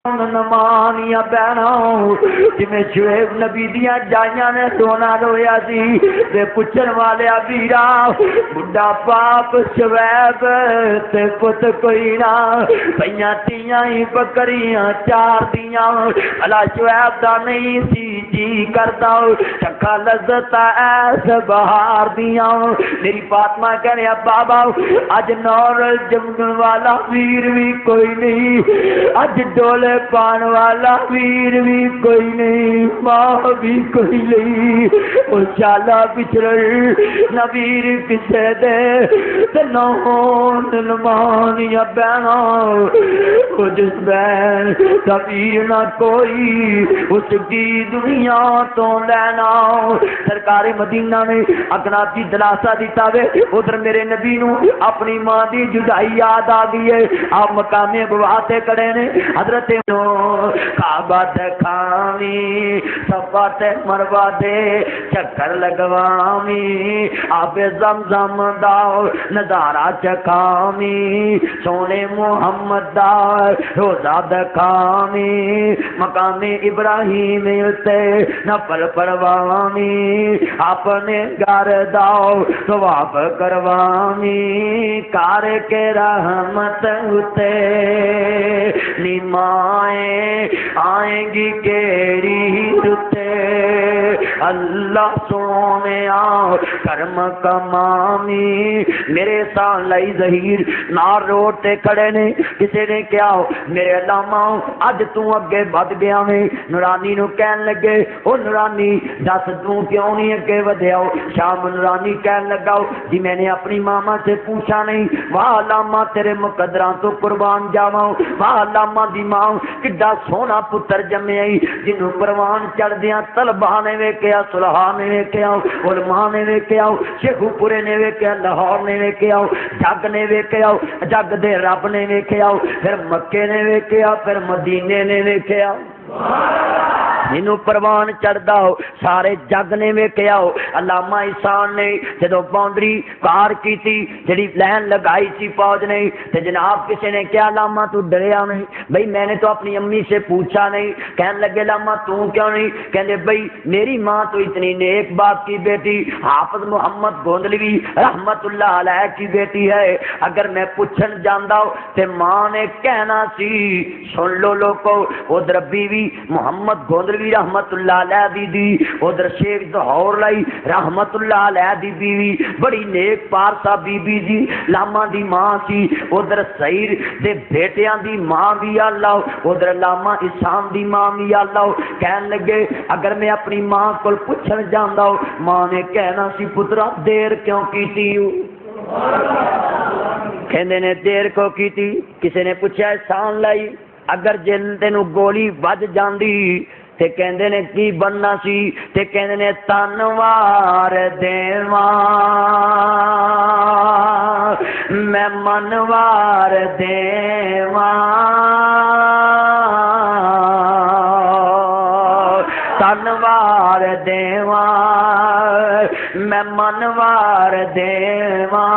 نمانیاں بہنا جویں شعیب نبی دیاں جائیاں نے سونا رویا سی تے پوچھن والے ویرا بڈھا پاپ شعیب تے پت کوئی نہ پئیاں تیاں ہی بکریاں چار دیاں بھلا شعیب دا نہیں سی جی کردا چکھا لذت ایس بہار دیاں میری فاطمہ کہنے بابا اج نور جمن والا ویر بھی کوئی نہیں اج ڈولے پان والا ویر بھی کوئی نہیں ماں بھی کوئی نہیں وہ شالا پچھڑ نہ ویر کسے دے نون نمانیاں بہنا وہ جس بہن کا ویر نہ کوئی اس کی دنیا تو لینا سرکار مدینہ نے اگنا کی دلاسا دیتا وے ادھر میرے نبی نو اپنی ماں دی جدائی یاد آ گئی ہے آپ مقام بواتے کڑے نے حضرت کعبہ دکھاوی صفا تے مروہ دے چکر لگواوی آب زمزم دا نظارہ چکھاوی سونے محمد دا روزہ دکھاوی مقام ابراہیم تے نفل پروامی اپنے گھر داؤ ثواب کروامی کار کے رحمت ہوتے نیمائیں آئیں گی کیڑی رتے اللہ سونے آؤ کرم کمامی میرے سان لائی ظہیر نار روڈ تے کھڑے نے کسی نے کیا میرے علامہ اج تو اگے بد گیا میں نورانی نو کہن لگے او نورانی دس تو کیوں نہیں اگے ودھیا شام نورانی کہن لگا جی میں نے اپنی ماما سے پوچھا نہیں واہ علامہ تیرے مقدراں تو قربان جاواں واہ علامہ دی ماں کڈا سونا پتر جمے جنوں پروان چڑھ دیاں طلبہ نے ویکھیا صلحاء نے ویکھیا علماء نے ویکھیا شیخو پورے نے ویکھیا لاہور نے ویکھیا جگ نے ویکھیا جگ دے رب نے ویکھیا پھر مکے نے ویکھیا پھر مدینے نے ویکھیا جنوں پروان چڑھدا ہو سارے جگ نے ویکھیا ہو علامہ احسان نے جدوں باؤنڈری پار کیتی جڑی لائن لگائی سی فوج نے تے جناب کسی نے کیا علامہ تو ڈریا نہیں بھئی میں نے تو اپنی امی سے پوچھا نہیں کہنے لگے علامہ تو کیوں نہیں کہنے بھئی میری ماں تو اتنی نیک باپ کی بیٹی حافظ محمد گوندلوی رحمت اللہ علیہ کی بیٹی ہے اگر میں پوچھن جاندا ہوں تے ماں نے کہنا سی سن لو لوگو ادھر بیوی محمد گوندلوی رحمت اللہ علیہ دی دی ادھر شیخ ظہور لائی رحمت اللہ علیہ دی بیوی بڑی نیک پارسا بی بی جی لاما دی ماں سی ادھر سعید دے بیٹیاں دی ماں بھی اللہ ادھر لاما اسام دی ماں بھی اللہ کہن لگے اگر میں اپنی ماں کو پوچھن جاندا ہوں ماں نے کہنا سی پترا دیر کیوں کیتی کہندے نے دیر کو کیتی کسی نے پوچھا احسان لائی اگر جن تینوں گولی بج جاندی تے کہندے نے کی بننا سی تے کہندے نے تنوار دیواں میں منوار دیواں تنوار دیواں میں منوار دیواں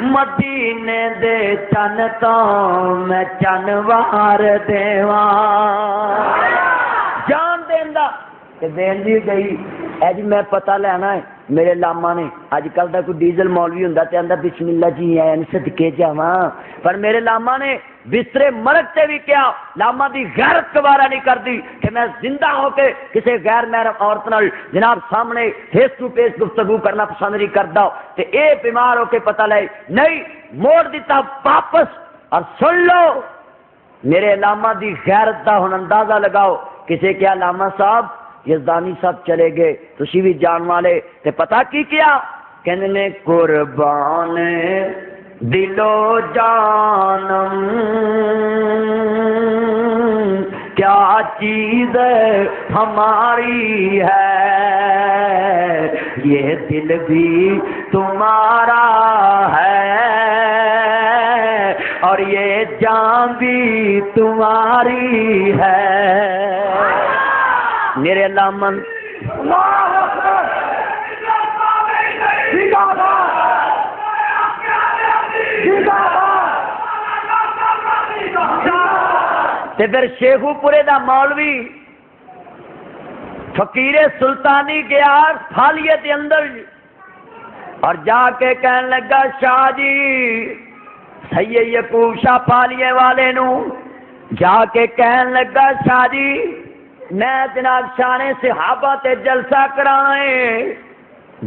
مدینے دے چن تو میں چنوار دیواں جان دیندا تے دین دی گئی اے جی میں پتہ لینا ہے میرے لاما نے اج کل دا کوئی ڈیزل مولوی ہوندا تے آندا بسم اللہ جی این صدقے جاواں پر میرے لاما نے بسترے مرگ تے بھی کیا لاما دی غیرت گوارا نہیں کردی کہ میں زندہ ہو کے کسی غیر محرم عورت نال جناب سامنے فیس ٹو فیس گفتگو کرنا پسند نہیں کردا تے اے بیمار ہو کے پتہ لے نہیں موڑ دیتا واپس اور سن لو میرے لاما دی غیرت دا ہن اندازہ لگاؤ کسی کیا لاما صاحب یزدانی صاحب چلے گئے تسی بھی جان والے تے پتہ کی کیا کہنے نے قربان دل و جانم کیا چیز ہماری ہے یہ دل بھی تمہارا ہے اور یہ جان بھی تمہاری ہے میرے اللہ من تے پھر شیخو پورے دا مولوی فقیر سلطانی گیا پھالیے دے اندر اور جا کے کہنے لگا شاہ جی سید یعقوب شاہ پھالیے والے نو جا کے کہنے لگا شاہ جی میں جناب شان صحابہ تے جلسہ کرائے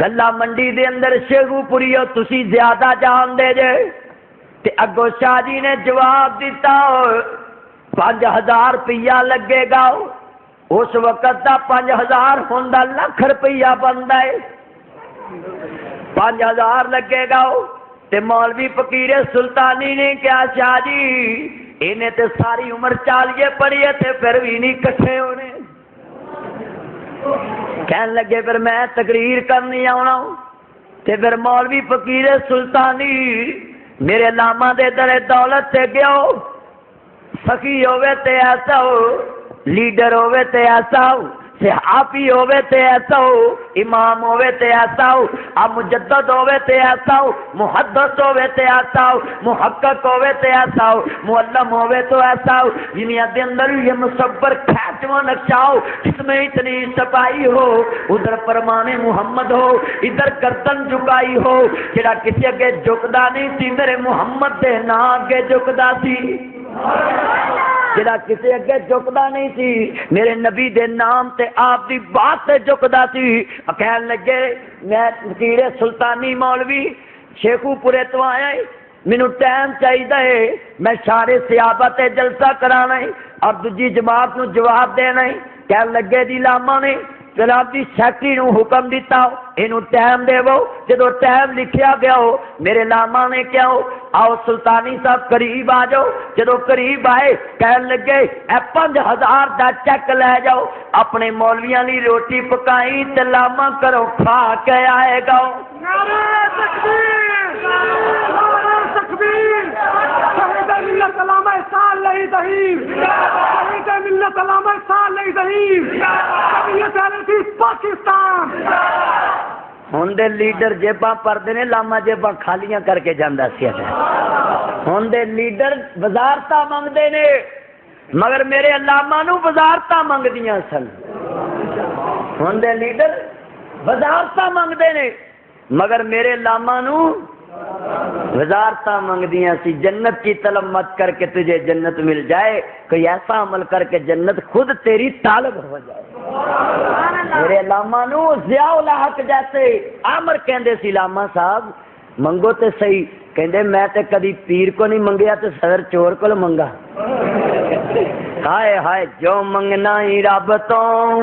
گلا منڈی دے اندر شیخو پوری تسی زیادہ جان دے جے تے اگو شاہ جی نے جواب دیتا 5000 روپیہ لگے گا اس وقت دا 5000 ہوندا لاکھ روپیہ بندا ہے 5000 لگے گا تے مولوی فقیر سلطانی نے کیا شاہ جی انہیں تے ساری عمر چالیے پڑھی ہے تے پھر بھی نہیں کٹھے ہونے کہنے لگے پھر میں تقریر کرنی آنا تے پھر مولوی فقیر سلطانی میرے لاما دے در دولت تے گیا سخی ہوئے تے ایسا ہو لیڈر ہوئے تے ایسا ہو صحافی ہوئے تے ایسا ہو امام ہوئے تے ایسا ہو مجدد ہوئے تے ایسا ہو محدث ہوئے تے ایسا ہو محقق ہوئے تے ایسا ہو معلم ہوئے تو ایسا ہو دنیا دے اندر یہ مصور کھینچواں نقشہ ہو جس میں اتنی صفائی ہو ادھر فرمان محمد ہو ادھر گردن جھکائی ہو جڑا کسی اگے جھکدا نہیں سی میرے محمد دے نا اگے جھکدا سی جڑا کسی اگے جھکدا نہیں سی میرے نبی دے نام تے آپ دی بات تے جھکدا سی کہن لگے میں فقیر سلطانی مولوی شیخو پورے تو آیا مینوں ٹائم چاہیے میں سارے صحابہ تے جلسہ کرانا ہے اور دوجی جماعت نو جواب دینا ہے کہن لگے دی لاما نے جناب دی سیکٹری نو حکم دیتا اینو ٹائم دے وہ جدو ٹائم لکھیا گیا ہو میرے لاما نے کیا ہو آؤ سلطانی صاحب قریب آ جاؤ جدو قریب آئے کہن لگے اے 5000 دا چیک لے جاؤ اپنے مولویاں لی روٹی پکائی تے لاما کرو کھا کے آئے گا نعرہ تکبیر نعرہ تکبیر شہید ملت علامہ صالح ظہیر شہید ملت علامہ صالح ظہیر شریعت علیہ پاکستان ہن دے لیڈر جیباں پردے نے لاما جیباں خالیاں کر کے جاندا سی ہن دے لیڈر وزارتاں منگدے نے مگر میرے علامہ نو وزارتاں منگدیاں سن ہن دے لیڈر وزارتاں منگدے نے مگر میرے علامہ نو وزارتاں منگدیاں سی جنت کی طلب مت کر کے تجھے جنت مل جائے کوئی ایسا عمل کر کے جنت خود تیری طالب ہو جائے میرے علامہ نو ضیاء الحق جیسے عامر کہندے سی علامہ صاحب منگو تے صحیح کہندے میں تے کدی پیر کو نہیں منگیا تے صدر چور کو منگا ہائے ہائے جو منگنا ہی رب تو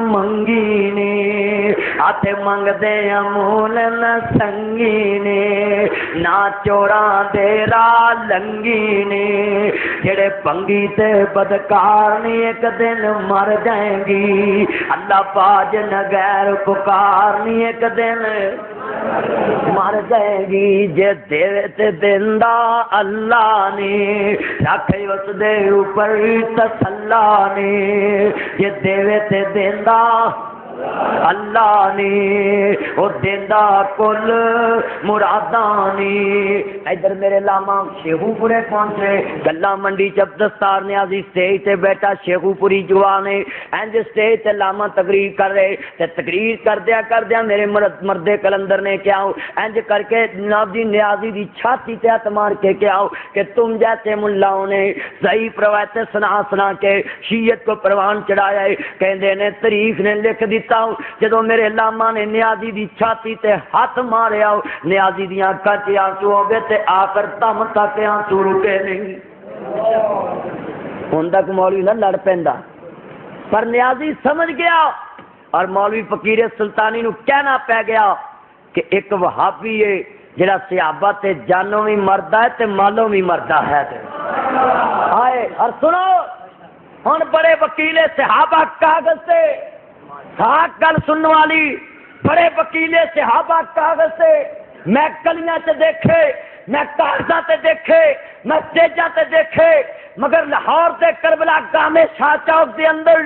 منگی نے ہاتھ منگ دے امول نہ سنگی نے نہ چوراں دے راہ لنگی نے جڑے پنگی تے بدکار نہیں ایک دن مر جائیں گی اللہ باج نہ غیر پکار نہیں ایک دن مر جائے گی جے دے تے دیندا اللہ نے رکھے اس دے اوپر تسلا نے جے دے تے دیندا اللہ نے او دیندا کل مراداں نے ادھر میرے لاما شیخو پورے پہنچے گلا منڈی جب دستار نیازی سٹیج تے بیٹھا شیخو پوری جوان ہے انج سٹیج تے لاما تقریر کر رہے تے تقریر کردیا میرے مرد کلندر نے کیا انج کر کے جناب جی نیازی دی چھاتی تے ہاتھ مار کے کیا کہ تم جیسے ملاؤں نے ضعیف روایتیں سنا کے شیعت کو پروان چڑھایا ہے کہندے نے تاریخ نے لکھ دیتا جدو میرے لاما نے نیازی دی چھاتی تے ہاتھ مارے آؤ نیازی دی آنکھاں چ آنسو ہو گئے تے آ کر دم تک آنسو رکے نہیں ہن تک مولوی نہ لڑ پیندا پر نیازی سمجھ گیا اور مولوی فقیر سلطانی نو کہنا پہ گیا کہ ایک وہابی ہے جڑا صحابہ تے جانوں بھی مردا ہے تے مالوں بھی مردا ہے آئے اور سنو ہن بڑے وکیل صحابہ کاغذ سے ہاں گل سننے والی بڑے وکیلے صحابہ کاغذ سے میں گلیاں تے دیکھے میں کاغذاں تے دیکھے میں سٹیجاں تے دیکھے مگر لاہور تے کربلا گاہ میں شاہ چوک دے اندر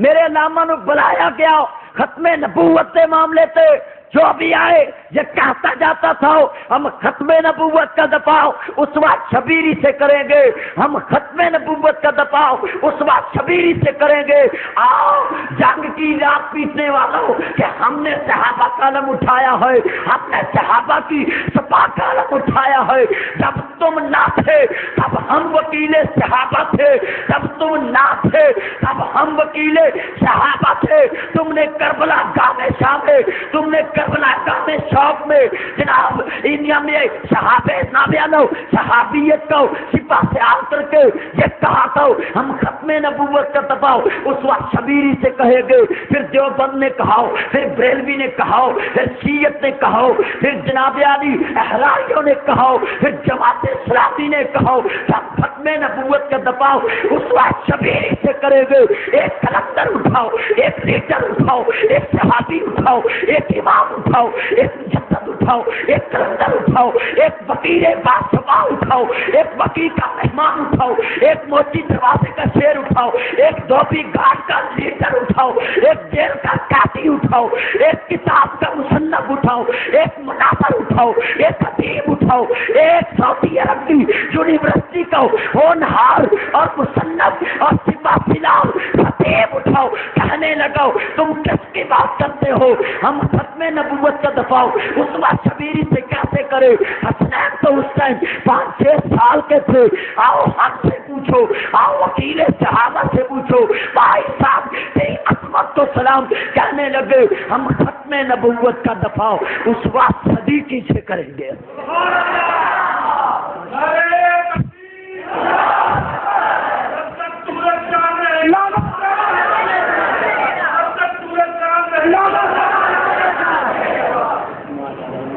میرے علامہ نو بلایا گیا ختم نبوت کے معاملے تے جو بھی آئے یہ کہتا جاتا تھا ہم ختم نبوت کا دفاع اسوہ شبیری سے کریں گے، ہم ختم نبوت کا دفاع اسوہ شبیری سے کریں گے۔ آؤ جنگ کی رات پیٹنے والوں کہ ہم نے صحابہ کا علم اٹھایا ہے، ہم نے صحابہ کی سپاہ کا علم اٹھایا ہے۔ جب تم نہ تھے تب ہم وکیل صحابہ تھے، جب تم نہ تھے تب ہم وکیل صحابہ تھے۔ تم نے کربلا گاہ شاہ میں، تم نے کربلا گاہ شوق میں جناب انڈیا میں صحابہ نابیانو صحابیت کو سپاہ سے آ کر کے یہ کہا تھا ہم ختم نبوت کا دفاع اس وقت شبیری سے کہے گے، پھر دیوبند نے کہا، پھر بریلوی نے کہا، پھر شیعت نے کہا، پھر جناب علی احراریوں نے کہا، پھر جماعت اسلامی نے کہا ہم ختم نبوت کا دفاع اس وقت شبیری سے کرے گے۔ ایک کلندر اٹھاؤ، ایک لیڈر اٹھاؤ، ایک صحابی اٹھاؤ، ایک امام اٹھاؤ، ایک مجدد اٹھاؤ، ایک کلندر اٹھاؤ، ایک وکیل باسبا اٹھاؤ، ایک وکیل کا مہمان اٹھاؤ، ایک موچی دروازے کا شیر اٹھاؤ، ایک دھوبی گھاٹ کا لیڈر اٹھاؤ، ایک جیل کا قاضی اٹھاؤ، ایک کتاب کا مصنف اٹھاؤ، ایک مناظر اٹھاؤ، ایک خطیب اٹھاؤ، ایک سعودی عرب کی یونیورسٹی کا ہونہار اور مصنف اور سپاہ سالار خطیب اٹھاؤ، کہنے لگاؤ تم کس کی بات کرتے ہو؟ ہم ختم نبوت کا دفاع اس وقت شبیری سے کیسے کرے؟ حسنین تو اس ٹائم 5-6 سال کے تھے۔ آؤ ہم سے پوچھو، آؤ وکیل صحابہ سے پوچھو، بھائی صاحب تیری عظمت کو سلام، کہنے لگے ہم ختم نبوت کا دفاع اس وقت صدیقی سے کریں گے۔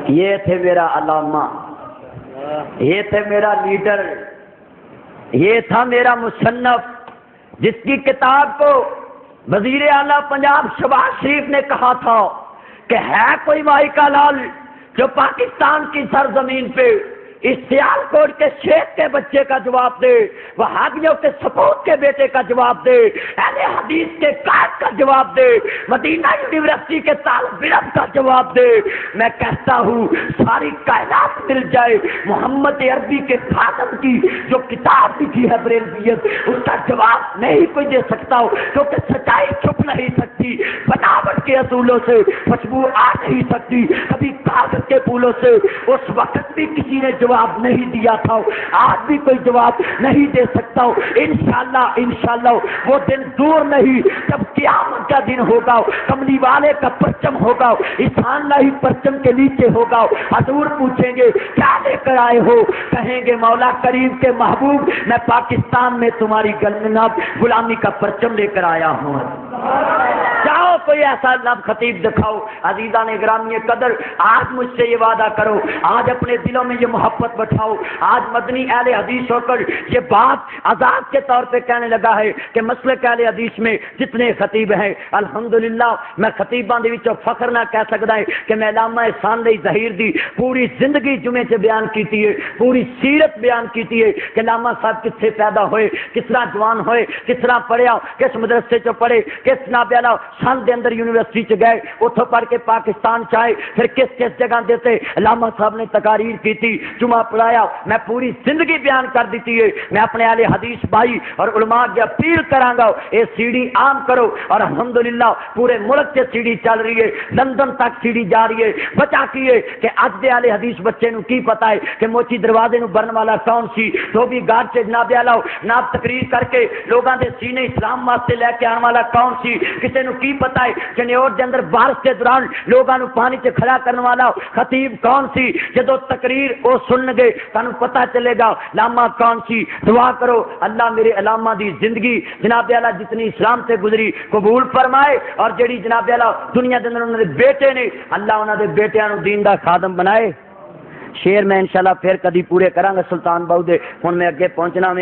یہ تھے میرا علامہ، یہ تھے میرا لیڈر، یہ تھا میرا مصنف جس کی کتاب کو وزیر اعلیٰ پنجاب شہباز شریف نے کہا تھا کہ ہے کوئی مائی کا لال جو پاکستان کی سرزمین پہ اس سیالکوٹ کے شیخ کے بچے کا جواب دے، وہابیوں کے سپوت کے بیٹے کا جواب دے، اہل حدیث کے قائد کا جواب دے، مدینہ یونیورسٹی کے طالب علم کا جواب دے۔ میں کہتا ہوں ساری کائنات مل جائے محمد عربی کے خاتم کی جو کتاب لکھی ہے بریلویت، اس کا جواب نہیں کوئی دے سکتا ہو، کیونکہ سچائی چھپ نہیں سکتی، بناوٹ کے اصولوں سے خوشبو آ نہیں سکتی، کبھی کاغذ کے پھولوں سے۔ اس وقت بھی کسی نے جواب نہیں دیا تھا، آج بھی کوئی جواب نہیں دے سکتا ہو۔ انشاءاللہ وہ دن دور نہیں جب قیامت کا دن ہوگا، کملی والے کا پرچم ہوگا، احسان اللہ پرچم کے نیچے ہوگا، حضور پوچھیں گے کیا لے کر آئے ہو؟ کہیں گے مولا کریم کے محبوب میں پاکستان میں تمہاری غلامی کا پرچم لے کر آیا ہوں۔ جاؤ کوئی ایسا لب خطیب دکھاؤ۔ عزیزان گرامی قدر، آج مجھ سے یہ وعدہ کرو، آج اپنے دلوں میں یہ محبت بٹھاؤ، آج مدنی اہل حدیث ہو کر یہ بات عذاب کے طور پہ کہنے لگا ہے کہ مسلک اہل حدیث میں جتنے خطیب ہیں الحمدللہ میں خطیباں دے وچوں فخر نہ کہہ سکدا ہے کہ میں علامہ احسان علی ظہیر دی پوری زندگی جمعے سے بیان کیتی ہے، پوری سیرت بیان کیتی ہے کہ علامہ صاحب کس سے پیدا ہوئے، کس طرح جوان ہوئے، کس طرح پڑھیا، کس مدرسے چ پڑھے، کس نابے والا سن دے اندر یونیورسٹی چ گئے، اتھوں پڑھ کے پاکستان چائے، پھر کس کس جگہ دیتے علامہ صاحب نے تقاریر کی تھی، جمعہ پڑھایا، میں پوری زندگی بیان کر دیتی ہے۔ میں اپنے اہل حدیث بھائی اور علماء کی اپیل کراں گا اے سی ڈی عام کرو، اور الحمدللہ پورے ملک سے سی ڈی چل رہی ہے، لندن تک سی ڈی جا رہی ہے۔ بچا کیے کہ اج دے اہل حدیث بچے نو کی پتہ ہے کہ موچی دروازے نو برن والا کون سی، تو بھی گاڑ سے جناب اعلی ناب تقریر کر کے لوگاں دے سینے اسلام واسطے لے کے آن والا کون سی، کسے نو کی پتہ ہے کہ نیوٹ دے اندر بارش کے دوران لوگاں نو پانی چ کھڑا کرن والا خطیب کون سی، جدو تقریر او سن گے تانوں پتہ چلے گا علامہ کون سی۔ دعا کرو اللہ میرے علامہ دی زندگی جناب اعلی جتنی اسلام سے گزری قبول فرمائے، اور جڑی جناب اعلی دنیا دے اندر انہاں دے بیٹے نے اللہ انہاں دے بیٹیاں نو دین دا خادم بنائے۔ شیر میں انشاءاللہ پھر کدی پورے کراں گا سلطان باؤ دے، ہن میں اگے پہنچنا میں